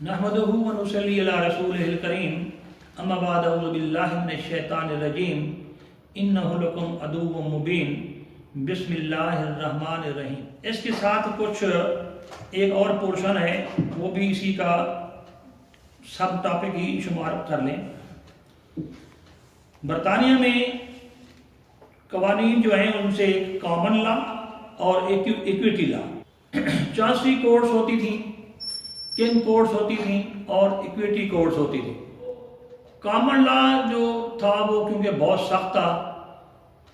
نحمدہ و نصلی علی رسولہ الکریم اما بعد اعوذ باللہ من الشیطان الرجیم انہ لکم عدو مبین بسم اللہ الرحمن الرحیم۔ اس کے ساتھ کچھ ایک اور پورشن ہے، وہ بھی اسی کا سب ٹاپک ہی شمار کر لیں۔ برطانیہ میں قوانین جو ہیں ان سے کامن لا اور ایکویٹی لا، چانسری کورٹس ہوتی تھیں، کنگ کورٹس ہوتی تھیں اور ایکویٹی کورٹس ہوتی تھیں۔ کامن لا جو تھا وہ کیونکہ بہت سخت تھا،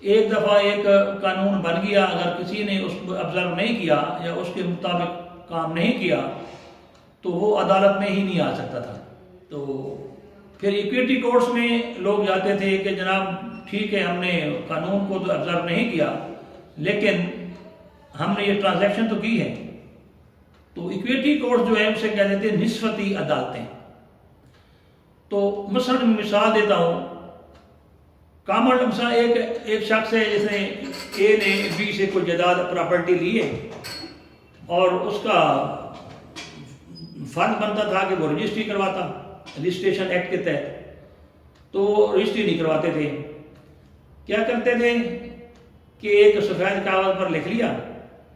ایک دفعہ ایک قانون بن گیا، اگر کسی نے اس کو آبزرو نہیں کیا یا اس کے مطابق کام نہیں کیا تو وہ عدالت میں ہی نہیں آ سکتا تھا۔ تو پھر ایکویٹی کورٹس میں لوگ جاتے تھے کہ جناب ٹھیک ہے، ہم نے قانون کو تو آبزرو نہیں کیا لیکن ہم نے یہ ٹرانزیکشن تو کی ہے۔ تو ایکویٹی کورٹ جو ہے اسے کہہ دیتے ہیں نسبتی عدالتیں۔ تو مثلا مثال دیتا ہوں، کامن مثلا ایک شخص ہے، جیسے اے نے بی سے کوئی جائیداد پراپرٹی لی ہے اور اس کا فرض بنتا تھا کہ وہ رجسٹری کرواتا، رجسٹریشن ایکٹ کے تحت، تو رجسٹری نہیں کرواتے تھے۔ کیا کرتے تھے کہ ایک سفید کاغذ پر لکھ لیا،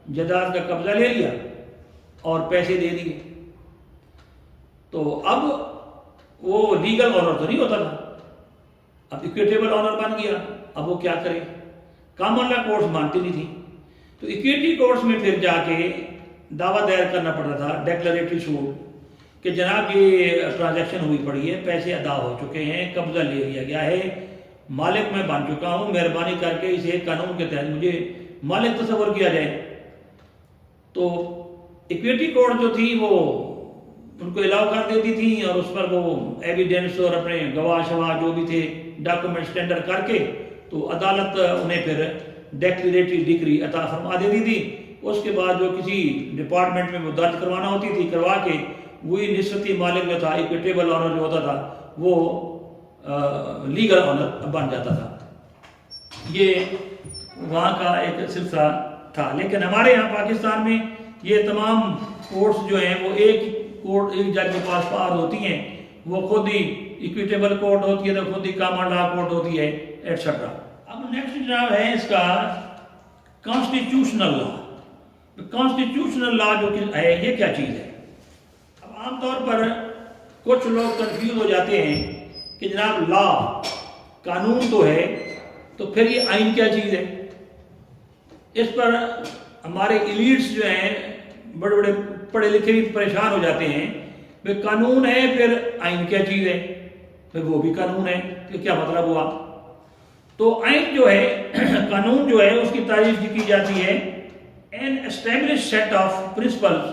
جائیداد کا قبضہ لے لیا اور پیسے دے دیے۔ تو اب وہ لیگل آنر تو نہیں ہوتا تھا، اب ایکویٹیبل آنر بن گیا۔ اب وہ کیا کرے، کامن لا کورٹس مانتی نہیں تھی، تو ایکویٹی کورٹس میں پھر جا کے دعویٰ دائر کرنا پڑتا تھا، ڈیکلریٹری سوٹ، کہ جناب یہ ٹرانزیکشن ہوئی پڑی ہے، پیسے ادا ہو چکے ہیں، قبضہ لے لیا گیا ہے، مالک میں بن چکا ہوں، مہربانی کر کے اسے قانون کے تحت مجھے مالک تصور کیا جائے۔ تو ایکویٹی کورٹ جو تھی وہ ان کو الاؤ کر دیتی تھی اور اس پر وہ ایویڈنس اور اپنے گواہ شواہ جو بھی تھے ڈاکومنٹس ٹینڈر کر کے تو عدالت انہیں پھر ڈیکلریٹری ڈگری عطا فرما دیتی تھی۔ اس کے بعد جو کسی ڈپارٹمنٹ میں وہ درج کروانا ہوتی تھی کروا کے وہی نسبتی مالک جو تھا، ایکویٹیبل آنر جو ہوتا تھا وہ لیگل آنر بن جاتا تھا۔ یہ وہاں کا ایک سلسلہ تھا، لیکن ہمارے یہاں پاکستان میں یہ تمام کورٹس جو ہیں وہ ایک کورٹ ایک جج کے پاس پار ہوتی ہیں، وہ خود ہی ایکویٹیبل کورٹ ہوتی ہے تو خود ہی کامن لا کورٹ ہوتی ہے ایٹسٹرا۔ اب نیکسٹ جناب ہے اس کا کانسٹیٹیوشنل لا۔ کانسٹیٹیوشنل لا جو ہے یہ کیا چیز ہے؟ اب عام طور پر کچھ لوگ کنفیوز ہو جاتے ہیں کہ جناب لا قانون تو ہے تو پھر یہ آئین کیا چیز ہے؟ اس پر ہمارے ایلیٹس جو ہیں بڑے بڑے پڑھے لکھے بھی پریشان ہو جاتے ہیں کہ قانون ہے پھر آئین کیا چیز ہے، پھر وہ بھی قانون ہے کہ کیا مطلب ہوا؟ تو آئین جو ہے قانون جو ہے اس کی تعریف کی جاتی ہے an established set of principles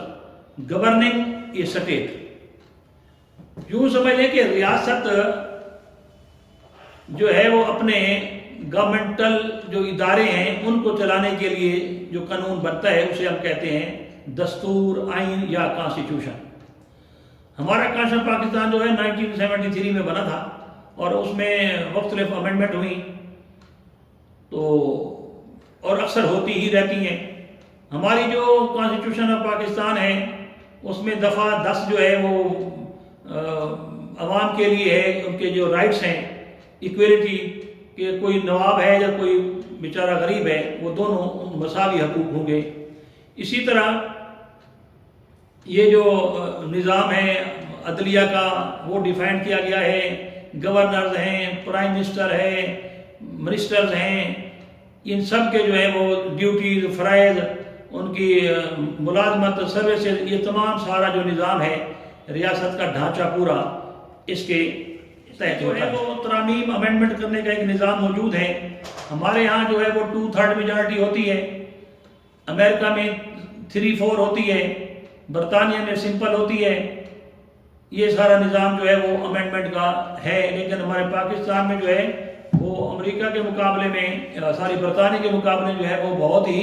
governing a state۔ یوں سمجھ لیں کہ ریاست جو ہے وہ اپنے گورنمنٹل جو ادارے ہیں ان کو چلانے کے لیے جو قانون بنتا ہے اسے ہم کہتے ہیں دستور، آئین یا کانسٹیٹیوشن۔ ہمارا کانسٹیٹیوشن پاکستان جو ہے 1973 میں بنا تھا اور اس میں مختلف امینڈمنٹ ہوئی تو اور اکثر ہوتی ہی رہتی ہیں۔ ہماری جو کانسٹیٹیوشن آف پاکستان ہے اس میں دفعہ 10 جو ہے وہ عوام کے لیے ہے، ان کے جو رائٹس ہیں، ایکویلٹی، کہ کوئی نواب ہے یا کوئی بیچارہ غریب ہے وہ دونوں مساوی حقوق ہوں گے۔ اسی طرح یہ جو نظام ہے عدلیہ کا وہ ڈیفائن کیا گیا ہے، گورنرز ہیں، پرائم منسٹر ہے، منسٹرز ہیں، ان سب کے جو ہے وہ ڈیوٹیز، فرائض، ان کی ملازمت، سروسز، یہ تمام سارا جو نظام ہے ریاست کا ڈھانچہ پورا اس کے تحت جو ہے وہ ترامیم امینڈمنٹ کرنے کا ایک نظام موجود ہے۔ ہمارے ہاں جو ہے وہ 2/3 میجارٹی ہوتی ہے، امریکہ میں 3/4 ہوتی ہے، برطانیہ میں سمپل ہوتی ہے۔ یہ سارا نظام جو ہے وہ امینڈمنٹ کا ہے، لیکن ہمارے پاکستان میں جو ہے وہ امریکہ کے مقابلے میں برطانیہ کے مقابلے جو ہے وہ بہت ہی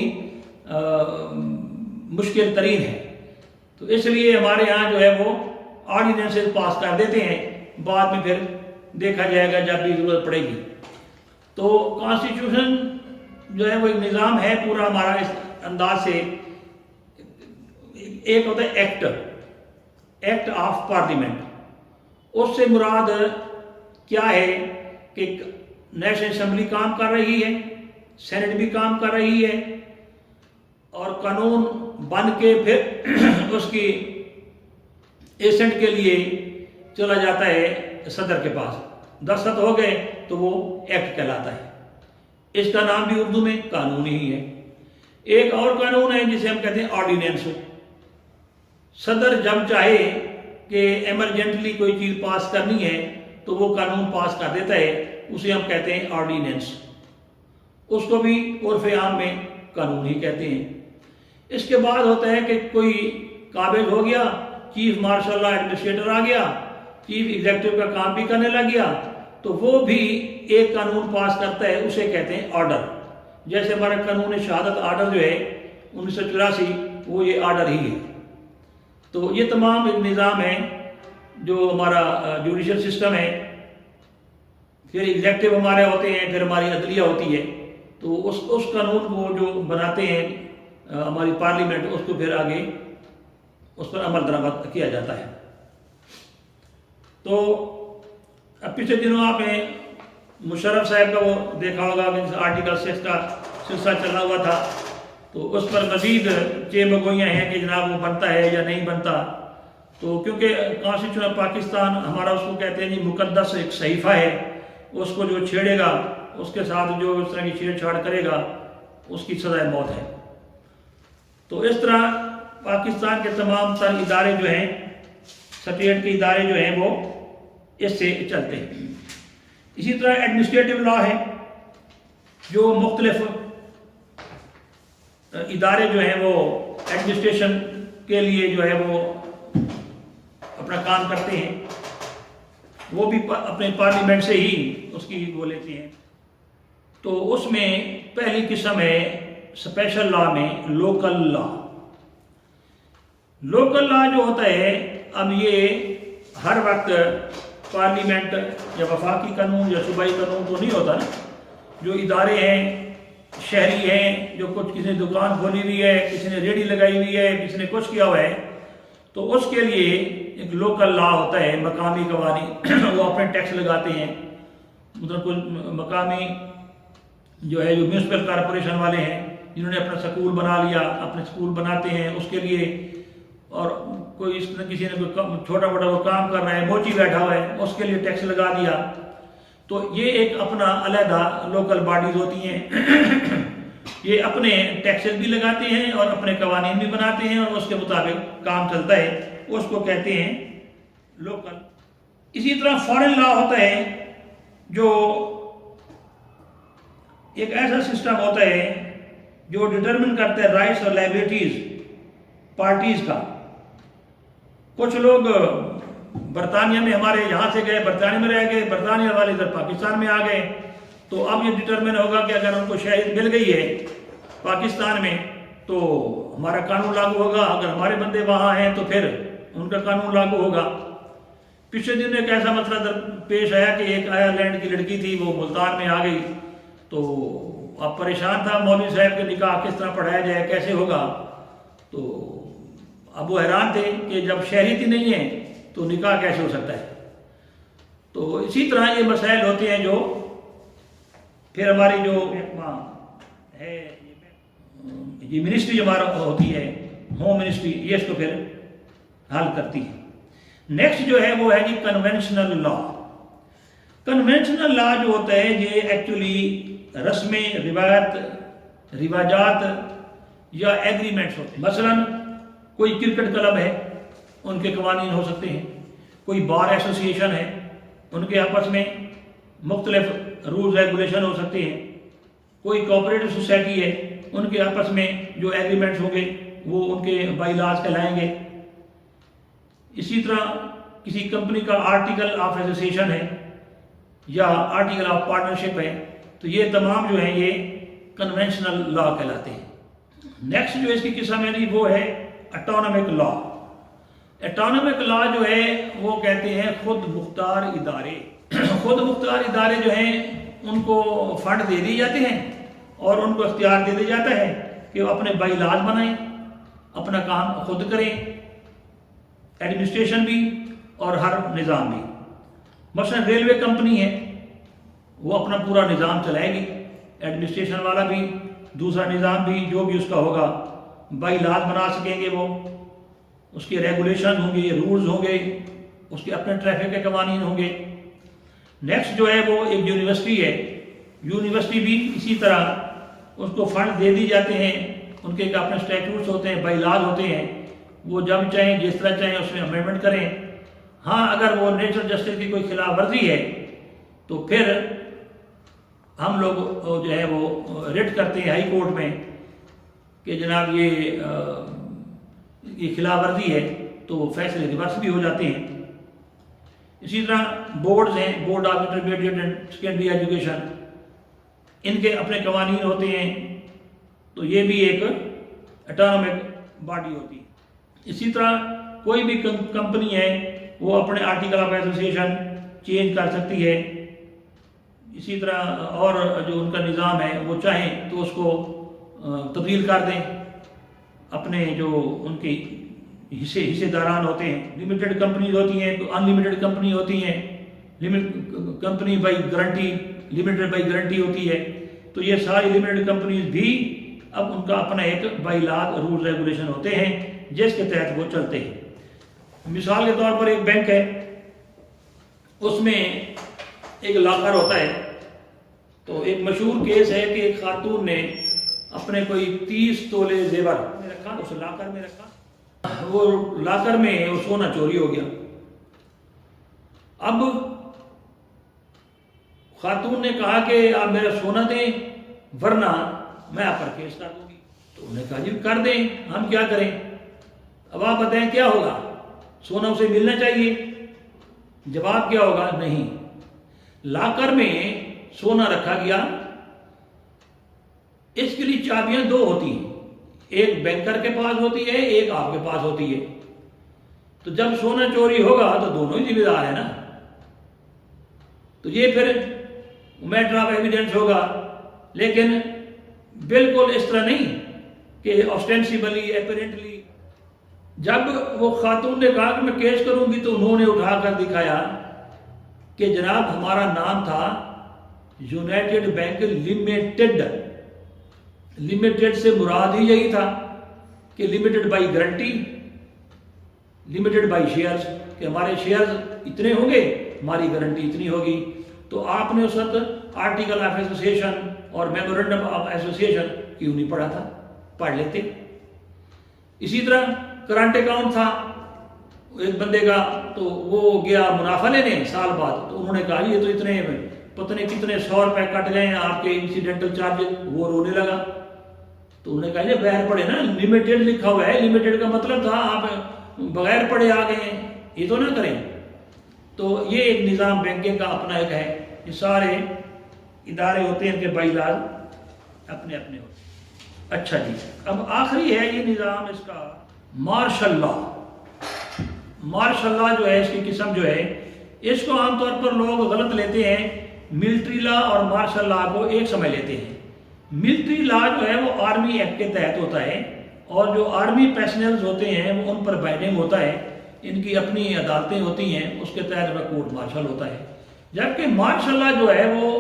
مشکل ترین ہے۔ تو اس لیے ہمارے ہاں جو ہے وہ آرڈیننسز پاس کر دیتے ہیں، بعد میں پھر دیکھا جائے گا جب بھی ضرورت پڑے گی۔ تو کانسٹیٹیوشن جو ہے وہ ایک نظام ہے پورا ہمارا اس انداز سے۔ ایک ہوتا ہے ایکٹ، ایکٹ آف پارلیمنٹ. اس سے مراد کیا ہے کہ نیشنل اسمبلی کام کر رہی ہے، سینٹ بھی کام کر رہی ہے، اور قانون بن کے پھر اس کی ایسنٹ کے لیے چلا جاتا ہے صدر کے پاس. دستخط ہو گئے تو وہ ایکٹ کہلاتا ہے. اس کا نام بھی اردو میں قانون ہی ہے. ایک اور قانون ہے جسے ہم کہتے ہیں آرڈیننس. صدر جب چاہے کہ ایمرجنٹلی کوئی چیز پاس کرنی ہے تو وہ قانون پاس کر دیتا ہے، اسے ہم کہتے ہیں آرڈیننس. اس کو بھی عرف عام میں قانون ہی کہتے ہیں. اس کے بعد ہوتا ہے کہ کوئی قابض ہو گیا، چیف مارشل لا ایڈمنسٹریٹر آ گیا، چیف ایگزیکٹو کا کام بھی کرنے لگ گیا، تو وہ بھی ایک قانون پاس کرتا ہے، اسے کہتے ہیں آرڈر. جیسے ہمارا قانون شہادت آرڈر جو ہے 1984، وہ یہ آرڈر ہی ہے. تو یہ تمام ایک نظام ہے جو ہمارا جوڈیشل سسٹم ہے. پھر ایگزیکٹو ہمارے ہوتے ہیں، پھر ہماری عدلیہ ہوتی ہے. تو اس قانون کو جو بناتے ہیں ہماری پارلیمنٹ، اس کو پھر آگے اس پر عمل درآمد کیا جاتا ہے. تو اب پچھلے دنوں آپ نے مشرف صاحب کا وہ دیکھا ہوگا کہ آرٹیکل 6 کا سلسلہ چلا ہوا تھا. تو اس پر مزید چیمگوئیاں ہیں کہ جناب وہ بنتا ہے یا نہیں بنتا. تو کیونکہ کانسٹیٹیوشن آف پاکستان ہمارا اس کو کہتے ہیں جی مقدس ایک صحیفہ ہے، اس کو جو چھیڑے گا، اس کے ساتھ جو اس طرح کی چھیڑ چھاڑ کرے گا، اس کی سزائے موت ہے. تو اس طرح پاکستان کے تمام تر ادارے جو ہیں، سٹیٹ کے ادارے جو ہیں، وہ اس سے چلتے ہیں. اسی طرح ایڈمنسٹریٹو لا ہے، جو مختلف ادارے جو ہیں وہ ایڈمنسٹریشن کے لیے جو ہے وہ اپنا کام کرتے ہیں. وہ بھی اپنے پارلیمنٹ سے ہی اس کی وہ لیتے ہیں. تو اس میں پہلی قسم ہے اسپیشل لا میں لوکل لا. لوکل لا جو ہوتا ہے، اب یہ ہر وقت پارلیمنٹ یا وفاقی قانون یا صوبائی قانون تو نہیں ہوتا نا. جو ادارے ہیں، شہری ہیں، جو کچھ کسی نے دکان کھولی ہوئی ہے، کسی نے ریڑھی لگائی ہوئی ہے، کسی نے کچھ کیا ہوا ہے، تو اس کے لیے ایک لوکل لا ہوتا ہے. مقامی قوانین وہ اپنے ٹیکس لگاتے ہیں. مطلب کچھ مقامی جو ہے جو میونسپل کارپوریشن والے ہیں، جنہوں نے اپنا سکول بنا لیا، اپنے سکول بناتے ہیں اس کے لیے، اور کوئی اس کسی نے کوئی چھوٹا موٹا وہ کام کر رہا ہے، موچی بیٹھا ہوا ہے، اس کے لیے ٹیکس لگا دیا. تو یہ ایک اپنا علیحدہ لوکل باڈیز ہوتی ہیں. یہ اپنے ٹیکسز بھی لگاتے ہیں اور اپنے قوانین بھی بناتے ہیں، اور اس کے مطابق کام چلتا ہے. اس کو کہتے ہیں لوکل. اسی طرح فارن لا ہوتا ہے، جو ایک ایسا سسٹم ہوتا ہے جو ڈٹرمن کرتا ہے رائٹس اور لائبلٹیز پارٹیز کا. کچھ لوگ برطانیہ میں ہمارے یہاں سے گئے، برطانیہ میں رہ گئے، برطانیہ والے ادھر پاکستان میں آ گئے. تو اب یہ ڈٹرمن ہوگا کہ اگر ان کو شہریت مل گئی ہے پاکستان میں تو ہمارا قانون لاگو ہوگا، اگر ہمارے بندے وہاں ہیں تو پھر ان کا قانون لاگو ہوگا. پچھلے دن ایک ایسا مسئلہ پیش آیا کہ ایک آئرلینڈ کی لڑکی تھی، وہ ملتان میں آ گئی. تو اب پریشان تھا مولوی صاحب کے نکاح کس طرح پڑھایا جائے، کیسے ہوگا. تو اب وہ حیران تھے کہ جب شہریت ہی نہیں ہے تو نکاح کیسے ہو سکتا ہے. تو اسی طرح یہ مسائل ہوتے ہیں جو پھر ہماری جو ہے یہ منسٹری ہمارا ہوتی ہے، ہوم منسٹری، یہ اس کو پھر حل کرتی ہے. نیکسٹ جو ہے وہ ہے جی کنونشنل لا. کنونشنل لا جو ہوتا ہے یہ ایکچولی رسمیں، روایت، رواجات یا ایگریمنٹس ہوتے ہیں. مثلاً کوئی کرکٹ کلب ہے، ان کے قوانین ہو سکتے ہیں. کوئی بار ایسوسیشن ہے، ان کے آپس میں مختلف رولز ریگولیشن ہو سکتے ہیں. کوئی کوآپریٹو سوسائٹی ہے، ان کے آپس میں جو ایگریمنٹس ہوں گے وہ ان کے بائی لاز کہلائیں گے. اسی طرح کسی کمپنی کا آرٹیکل آف ایسوسیشن ہے یا آرٹیکل آف پارٹنرشپ ہے، تو یہ تمام جو ہیں یہ کنونشنل لا کہلاتے ہیں. نیکسٹ جو اس کی قسم ہے جی وہ ہے اٹانومک لا. اٹانومک لا جو ہے وہ کہتے ہیں خود مختار ادارے. خود مختار ادارے جو ہیں ان کو فنڈ دے دیے جاتے ہیں اور ان کو اختیار دے دیا جاتا ہے کہ وہ اپنے بائی لاز بنائیں، اپنا کام خود کریں. ایڈمنسٹریشن بھی اور ہر نظام بھی. مثلا ریلوے کمپنی ہے، وہ اپنا پورا نظام چلائے گی، ایڈمنسٹریشن والا بھی، دوسرا نظام بھی، جو بھی اس کا ہوگا بائی لاز بنا سکیں گے. وہ اس کے ریگولیشن ہوں گے، رولز ہوں گے، اس کے اپنے ٹریفک کے قوانین ہوں گے. نیکسٹ جو ہے وہ ایک یونیورسٹی ہے. یونیورسٹی بھی اسی طرح اس کو فنڈ دے دی جاتے ہیں، ان کے اپنے اسٹیٹوٹس ہوتے ہیں، بائی لاز ہوتے ہیں. وہ جب چاہیں جس طرح چاہیں اس میں امینڈمنٹ کریں. ہاں اگر وہ نیچرل جسٹس کی کوئی خلاف ورزی ہے تو پھر ہم لوگ جو ہے وہ ریٹ کرتے ہیں ہائی کورٹ میں کہ جناب یہ خلاف ورزی ہے، تو وہ فیصلے ریورس بھی ہو جاتے ہیں. اسی طرح بورڈز ہیں، board of intermediate and secondary education, ان کے اپنے قوانین ہوتے ہیں، تو یہ بھی ایک اٹانومک باڈی ہوتی ہے. اسی طرح کوئی بھی کمپنی ہے وہ اپنے آرٹیکل آف ایسوسیشن چینج کر سکتی ہے. اسی طرح اور جو ان کا نظام ہے وہ چاہیں تو اس کو تبدیل کر دیں. اپنے جو ان کے حصے داران ہوتے ہیں، لمیٹڈ کمپنیز ہوتی ہیں تو ان لمیٹڈ کمپنی ہوتی ہیں، company by guarantee, limited by guarantee ہوتی ہے. تو یہ ساری لمیٹڈ کمپنیز بھی اب ان کا اپنا ایک بائی لاز رول ریگولیشن ہوتے ہیں جس کے تحت وہ چلتے ہیں. مثال کے طور پر ایک بینک ہے، اس میں ایک لاکر ہوتا ہے. تو ایک مشہور کیس ہے کہ ایک خاتون نے اپنے کوئی 30 تولے زیور میں رکھا، اس لاکر میں رکھا. وہ لاکر میں وہ سونا چوری ہو گیا. اب خاتون نے کہا کہ آپ میرا سونا دیں ورنہ میں آپ پر کیس کر دوں گی. تو انہوں نے کہا جی کر دیں، ہم کیا کریں. اب آپ بتائیں کیا ہوگا؟ سونا اسے ملنا چاہیے. جواب کیا ہوگا؟ نہیں. لاکر میں سونا رکھا گیا، اس کے لیے چابیاں دو ہوتی ہیں، ایک بینکر کے پاس ہوتی ہے، ایک آپ کے پاس ہوتی ہے. تو جب سونا چوری ہوگا تو دونوں ہی ذمہ دار ہیں نا. تو یہ پھر میٹر آف ایویڈنس ہوگا. لیکن بالکل اس طرح نہیں کہ آسٹینسیبلی اپیرنٹلی. جب وہ خاتون نے کہا کہ میں کیس کروں گی تو انہوں نے اٹھا کر دکھایا کہ جناب ہمارا نام تھا یونائٹڈ بینک لمیٹڈ. لمیٹڈ سے مراد ہی یہی تھا کہ limited by guarantee, limited by shares, کہ ہمارے شیئرز اتنے ہوں گے، ہماری گارنٹی اتنی ہوگی. تو آپ نے اس وقت آرٹیکل آف ایسوسیشن اور میمورنڈم آف ایسوسیشن کیوں نہیں پڑھا تھا؟ پڑھ لیتے. اسی طرح کرنٹ اکاؤنٹ تھا ایک بندے کا، تو وہ گیا منافع لینے سال بعد. تو انہوں نے کہا یہ تو اتنے پتہ نہیں کتنے 100 روپے کٹ گئے ہیں آپ کے انسیڈنٹل چارجز. وہ رونے لگا. تو انہوں نے کہا یہ بغیر پڑھے نا، لمیٹڈ لکھا ہوا ہے، لمیٹڈ کا مطلب تھا آپ بغیر پڑھے آ گئے ہیں، یہ تو نہ کریں. تو یہ ایک نظام بینکنگ کا اپنا ایک ہے. یہ سارے ادارے ہوتے ہیں کہ بائی لاز اپنے اپنے ہوتے ہیں. اچھا جی، اب آخری ہے یہ نظام اس کا مارشل لا. مارشل لا جو ہے اس کی قسم جو ہے، اس کو عام طور پر لوگ غلط لیتے ہیں. ملٹری لا اور مارشل لا کو ایک سمجھ لیتے ہیں. ملٹری لا جو ہے وہ آرمی ایکٹ کے تحت ہوتا ہے، اور جو آرمی پیرسنلز ہوتے ہیں وہ ان پر بائنڈنگ ہوتا ہے، ان کی اپنی عدالتیں ہوتی ہیں، اس کے تحت میں کورٹ مارشل ہوتا ہے. جبکہ مارشل لا جو ہے وہ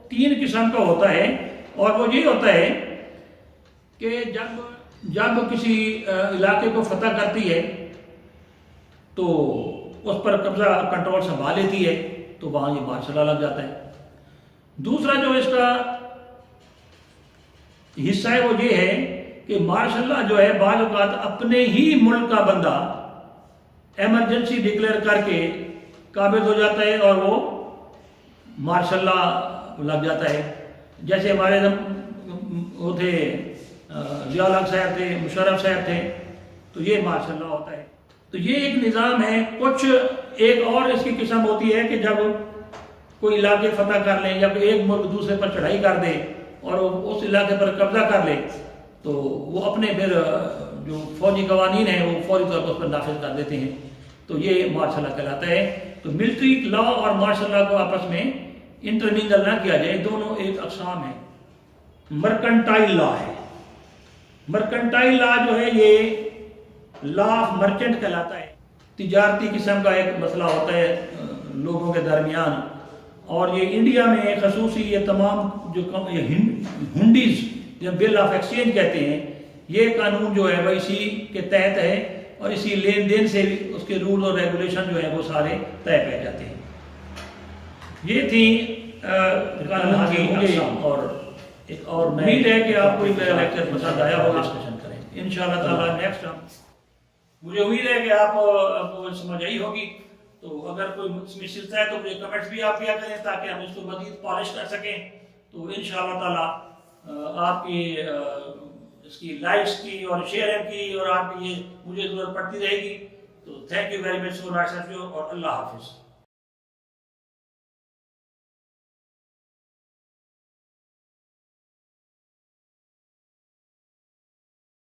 3 قسم کا ہوتا ہے، اور وہ یہ ہوتا ہے کہ جب کسی علاقے کو فتح کرتی ہے تو اس پر قبضہ کنٹرول سنبھال لیتی ہے، تو وہاں یہ مارشل لا لگ جاتا ہے. دوسرا جو اس کا حصہ ہے وہ یہ ہے کہ مارشل لا جو ہے بعض اوقات اپنے ہی ملک کا بندہ ایمرجنسی ڈکلیئر کر کے قابض ہو جاتا ہے اور وہ مارشل لا لگ جاتا ہے. جیسے ہمارے وہ تھے ضیاء الحق صاحب تھے، مشرف صاحب تھے، تو یہ مارشل لا ہوتا ہے. تو یہ ایک نظام ہے. کچھ ایک اور اس کی قسم ہوتی ہے کہ جب کوئی علاقے فتح کر لیں یا کوئی ایک ملک دوسرے پر چڑھائی کر دے اور اس علاقے پر قبضہ کر لے تو وہ اپنے پھر جو فوجی قوانین ہیں وہ فوری طور پر اس پر نافذ کر دیتے ہیں. تو یہ مارشل لا کہلاتا ہے. تو ملٹری لا اور مارشل لا کو آپس میں انٹرمنگل نہ کیا جائے، دونوں ایک اقسام ہیں. مرکنٹائل لا ہے. مرکنٹائل لا جو ہے یہ لا آف مرچنٹ کہلاتا ہے. تجارتی قسم کا ایک مسئلہ ہوتا ہے لوگوں کے درمیان، اور یہ انڈیا میں خصوصی یہ تمام جو ہنڈیز جو بل آف ایکسچینج کہتے ہیں، یہ قانون جو ہے وہ اسی کے تحت ہے، اور اسی لین دین سے بھی اس کے رول اور ریگولیشن جو ہے وہ سارے طے پہ جاتے ہیں۔ یہ تھی قانون کی اقسام، اور امید ہے کہ آپ کو میرا لیکچر پسند آیا ہوگا، ڈسکشن کریں انشاءاللہ تعالیٰ نیکسٹ ٹائم۔ مجھے امید ہے کہ آپ کو سمجھ آئی ہوگی، تو اگر کوئی مسئلہ ہے تو مجھے کمنٹس بھی آپ کیا کریں تاکہ ہم اس کو مزید پالش کر سکیں۔ تو انشاءاللہ تعالیٰ آپ کی اس کی لائکس کی اور شیئرنگ کی اور آپ کی یہ مجھے ضرورت پڑتی رہے گی۔ تو تھینک یو ویری مچ، اور اللہ حافظ۔